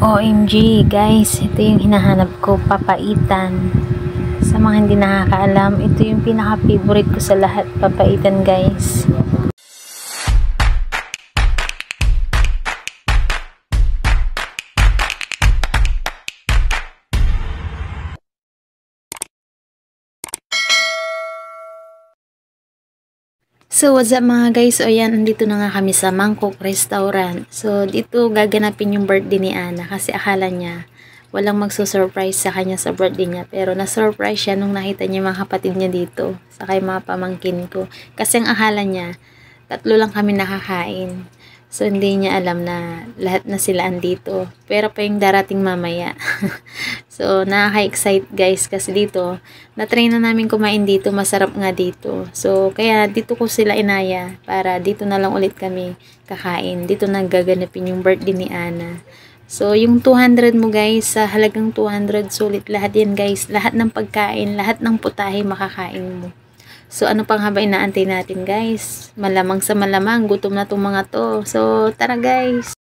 OMG guys, ito yung hinahanap ko, papaitan. Sa mga hindi nakakaalam, ito yung pinaka-favorite ko sa lahat, papaitan guys. So what's up mga guys, o yan, andito na nga kami sa Mangkok Restaurant. So dito gaganapin yung birthday ni Ana kasi akala niya walang magsusurprise sa kanya sa birthday niya. Pero na-surprise siya nung nakita niya mga kapatid niya dito, saka yung mga pamangkin ko. Kasi ang akala niya, 3 lang kami nakakain. So hindi niya alam na lahat na sila andito. Pero pa yung darating mamaya. So nakaka-excite guys kasi dito, na-try na namin kumain dito, masarap nga dito. So kaya dito ko sila inaya para dito na lang ulit kami kakain. Dito nagaganapin yung birthday ni Ana. So yung 200 mo guys, sa halagang 200 sulit lahat yan guys. Lahat ng pagkain, lahat ng putahe makakain mo. So, ano pang haba inaantay natin guys? Malamang sa malamang, gutom na tong mga to. So, tara guys!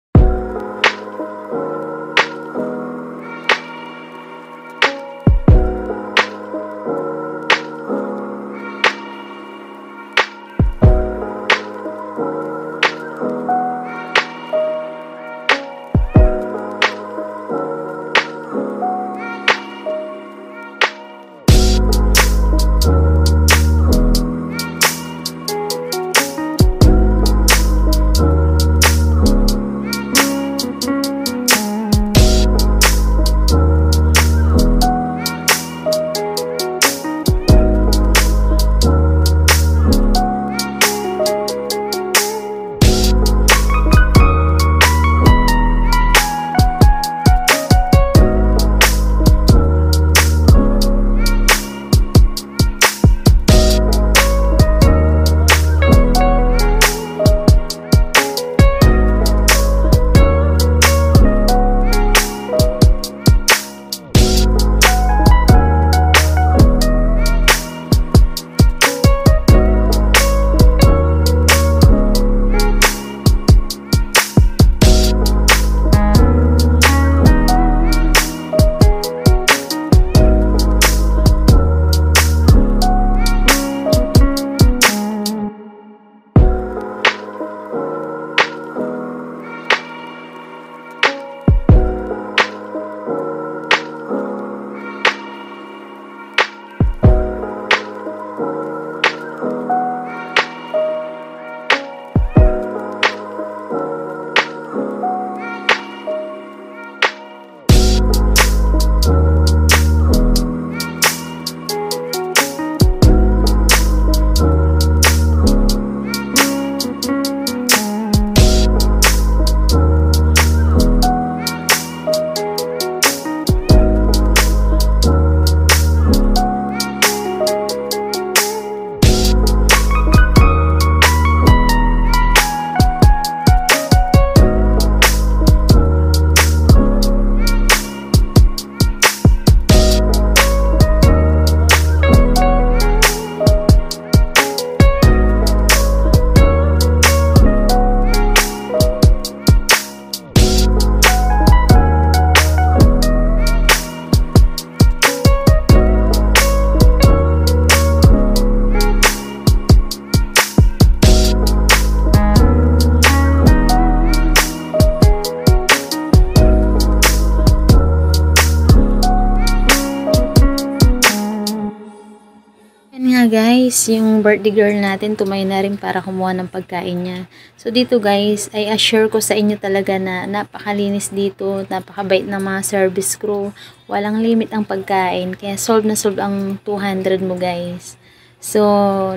Guys, yung birthday girl natin tumayo na rin para kumuha ng pagkain niya. So dito guys, I assure ko sa inyo talaga na napakalinis dito, napakabait ng mga service crew, walang limit ang pagkain, kaya solve na solve ang 200 mo guys. So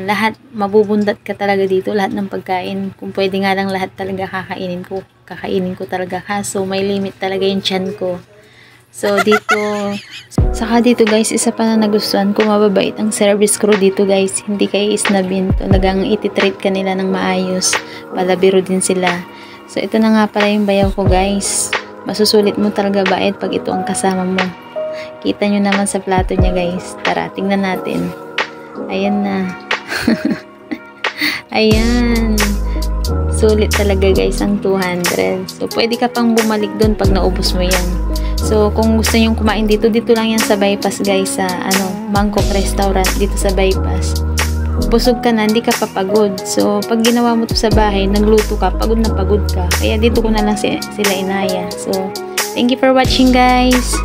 lahat, mabubundat ka talaga dito, lahat ng pagkain. Kung pwede nga lang lahat talaga kakainin ko talaga, kaso may limit talaga yung tiyan ko. So dito, saka dito guys, isa pa na nagustuhan ko, mababait ang service crew dito guys. Hindi kayo isnabin, talagang ititreat ka nila ng maayos, palabiro din sila. So ito na nga pala yung bayaw ko guys. Masusulit mo talaga bayad pag ito ang kasama mo. Kita nyo naman sa plato niya guys. Tara, tingnan natin. Ayan na. Ayan. Sulit talaga guys ang 200. So, pwede ka pang bumalik doon pag naubos mo yan. So, kung gusto nyo kumain dito, dito lang yan sa bypass guys, sa Mangkok Restaurant dito sa bypass. Busog ka na, hindi ka papagod. So, pag ginawa mo to sa bahay, nagluto ka, pagod na pagod ka. Kaya dito ko na lang sila inaya. So, thank you for watching guys.